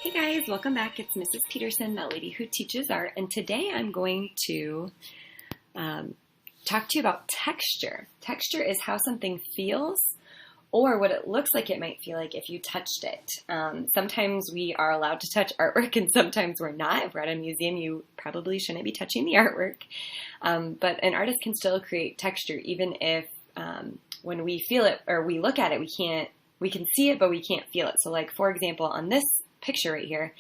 Hey guys, welcome back. It's Mrs. Peterson, that lady who teaches art, and today I'm going to talk to you about texture. Texture is how something feels or what it looks like it might feel like if you touched it. Sometimes we are allowed to touch artwork and sometimes we're not. If we're at a museum, you probably shouldn't be touching the artwork. But an artist can still create texture even if when we feel it or we look at it, we can see it, but we can't feel it. So like, for example, on this picture right here,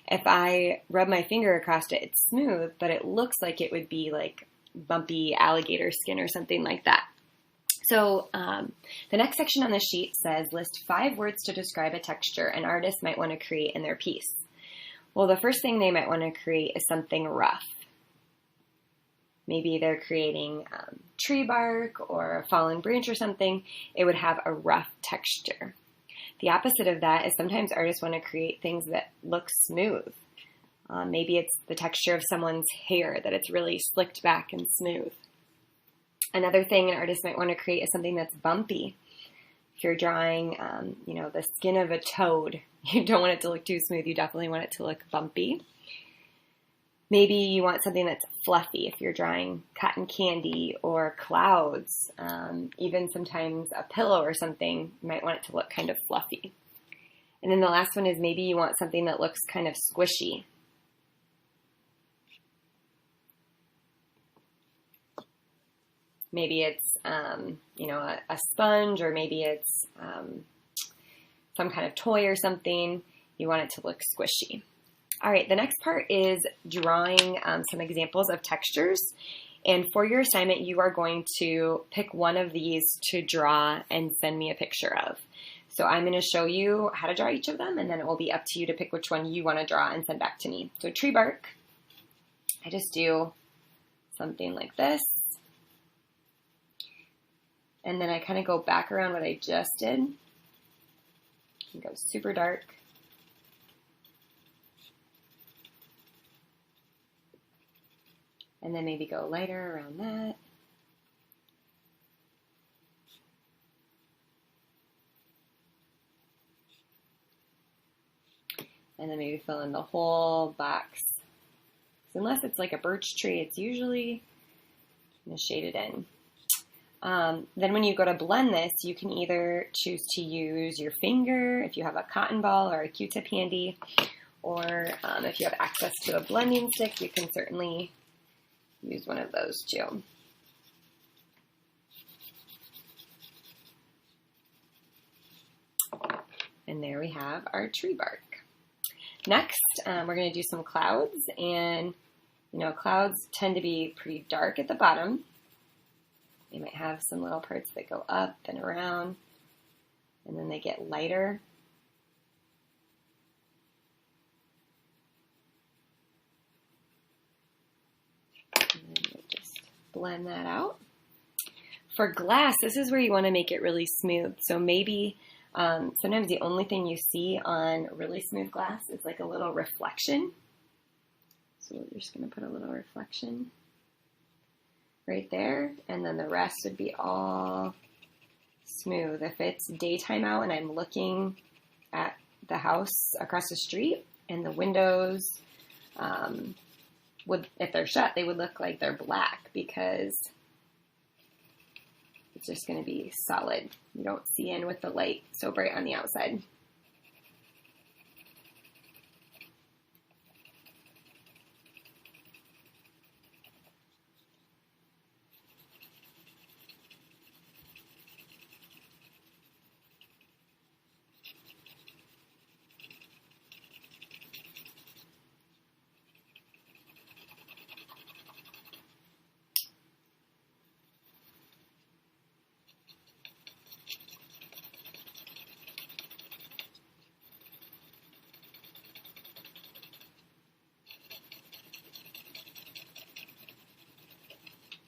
if I rub my finger across it, it's smooth, but it looks like it would be like bumpy alligator skin or something like that. So the next section on the sheet says, list 5 words to describe a texture an artist might want to create in their piece. Well, the first thing they might want to create is something rough. Maybe they're creating tree bark or a fallen branch or something. It would have a rough texture. The opposite of that is sometimes artists want to create things that look smooth. Maybe it's the texture of someone's hair, that it's really slicked back and smooth. Another thing an artist might want to create is something that's bumpy. If you're drawing, the skin of a toad, you don't want it to look too smooth. You definitely want it to look bumpy. Maybe you want something that's fluffy. If you're drawing cotton candy or clouds, even sometimes a pillow or something, you might want it to look kind of fluffy. And then the last one is maybe you want something that looks kind of squishy. Maybe it's, a sponge, or maybe it's some kind of toy or something. You want it to look squishy. All right, the next part is drawing some examples of textures. And for your assignment, you are going to pick one of these to draw and send me a picture of. So I'm going to show you how to draw each of them, and then it will be up to you to pick which one you want to draw and send back to me. So tree bark, I just do something like this. And then I kind of go back around what I just did. And go super dark. And then maybe go lighter around that. And then maybe fill in the whole box. So unless it's like a birch tree, it's usually shaded in. Then when you go to blend this, you can either choose to use your finger if you have a cotton ball or a Q-tip handy, or if you have access to a blending stick, you can certainly use one of those too. And there we have our tree bark. Next, we're going to do some clouds, and clouds tend to be pretty dark at the bottom. They might have some little parts that go up and around, and then they get lighter. And then we'll just blend that out. For glass, this is where you want to make it really smooth. So maybe sometimes the only thing you see on really smooth glass is like a little reflection. So we're just going to put a little reflection right there, and then the rest would be all smooth. If it's daytime out and I'm looking at the house across the street and the windows, if they're shut, they would look like they're black because it's just going to be solid. You don't see in with the light so bright on the outside.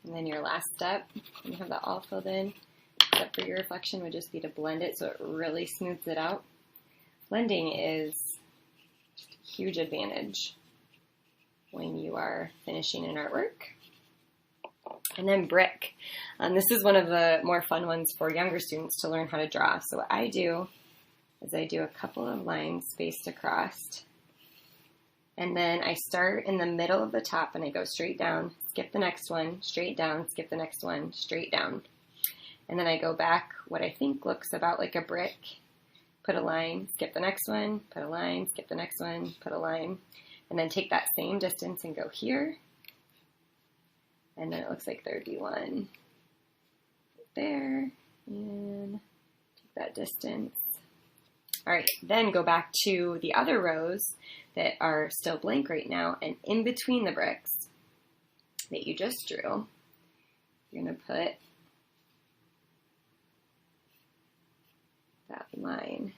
And then your last step, when you have that all filled in, except for your reflection, would just be to blend it so it really smooths it out. Blending is just a huge advantage when you are finishing an artwork. And then brick. This is one of the more fun ones for younger students to learn how to draw. So what I do is I do a couple of lines spaced across, And then I start in the middle of the top and I go straight down, skip the next one, straight down, skip the next one, straight down. And then I go back what I think looks about like a brick, put a line, skip the next one, put a line, skip the next one, put a line, and then take that same distance and go here. And then it looks like there'd be one there, and take that distance. All right, then go back to the other rows that are still blank right now, and in between the bricks that you just drew, you're gonna put that line.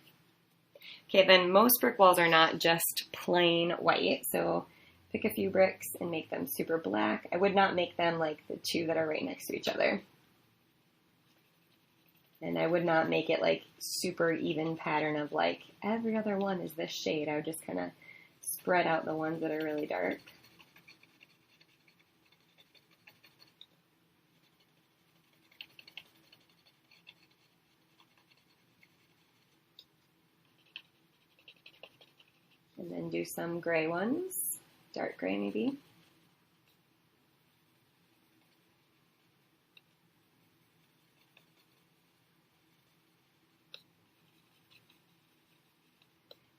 Okay, then most brick walls are not just plain white, so pick a few bricks and make them super black. I would not make them like the two that are right next to each other. And I would not make it like super even pattern of like every other one is this shade. I would just kind of spread out the ones that are really dark. And then do some gray ones, dark gray maybe.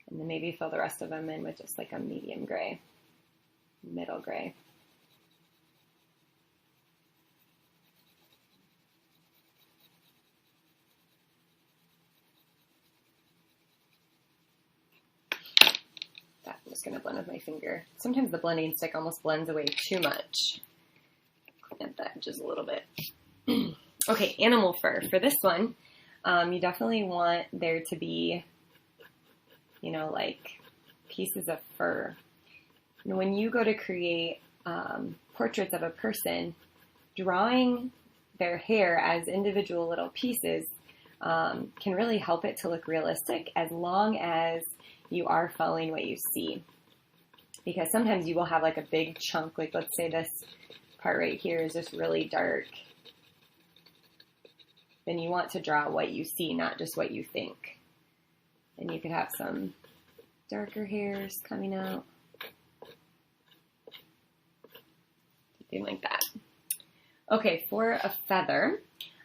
And then maybe fill the rest of them in with just like a medium gray, middle gray. I'm just going to blend with my finger. Sometimes the blending stick almost blends away too much. Clean up the edges a little bit. Okay, animal fur. For this one, you definitely want there to be, you know, like pieces of fur. And when you go to create portraits of a person, drawing their hair as individual little pieces can really help it to look realistic, as long as you are following what you see. Because sometimes you will have like a big chunk, like let's say this part right here is just really dark. Then you want to draw what you see, not just what you think. And you could have some darker hairs coming out. Something like that. Okay, for a feather,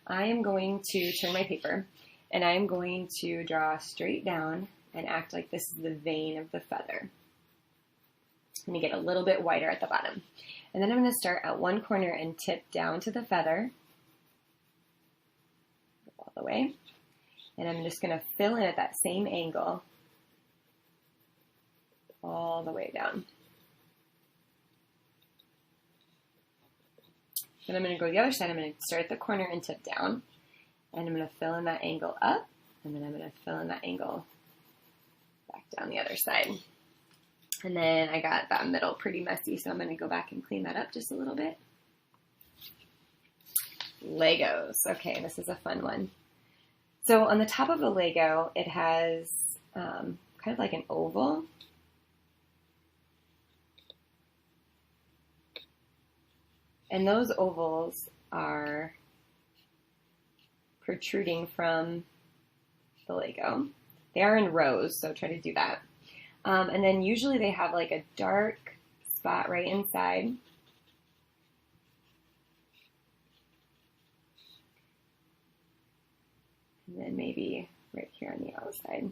I am going to turn my paper and I'm going to draw straight down and act like this is the vein of the feather. I'm going to get a little bit wider at the bottom. And then I'm going to start at one corner and tip down to the feather all the way. And I'm just going to fill in at that same angle all the way down. Then I'm going to go to the other side. I'm going to start at the corner and tip down. And I'm going to fill in that angle up. And then I'm going to fill in that angle back down the other side. And then I got that middle pretty messy, so I'm going to go back and clean that up just a little bit. Legos. Okay, this is a fun one. So on the top of the Lego, it has kind of like an oval. And those ovals are protruding from the Lego. They are in rows, so try to do that. And then usually they have like a dark spot right inside. And then maybe right here on the outside.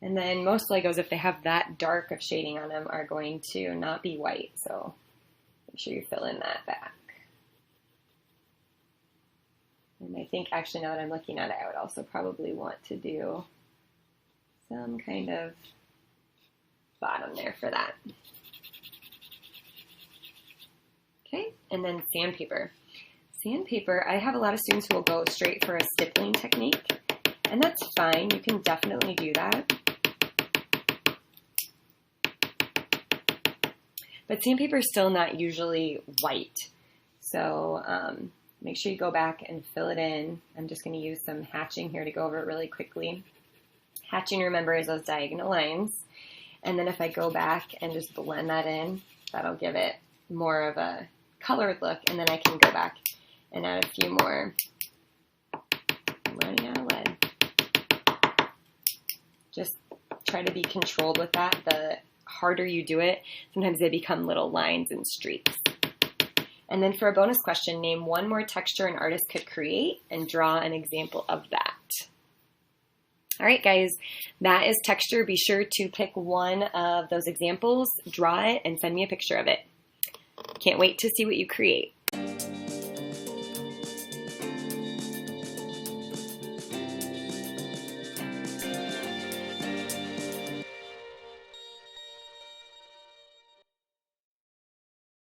And then most Legos, if they have that dark of shading on them, are going to not be white. So make sure you fill in that back. And I think actually now that I'm looking at it, I would also probably want to do some kind of bottom there for that. Okay, and then sandpaper. Sandpaper, I have a lot of students who will go straight for a stippling technique, and that's fine. You can definitely do that. But sandpaper is still not usually white. So make sure you go back and fill it in. I'm just going to use some hatching here to go over it really quickly. Hatching, remember, is those diagonal lines. And then if I go back and just blend that in, that'll give it more of a colored look. And then I can go back and add a few more. I'm running out of lead. Just try to be controlled with that. The harder you do it, sometimes they become little lines and streaks. And then for a bonus question, name one more texture an artist could create and draw an example of that. All right, guys, that is texture. Be sure to pick one of those examples, draw it, and send me a picture of it. Can't wait to see what you create.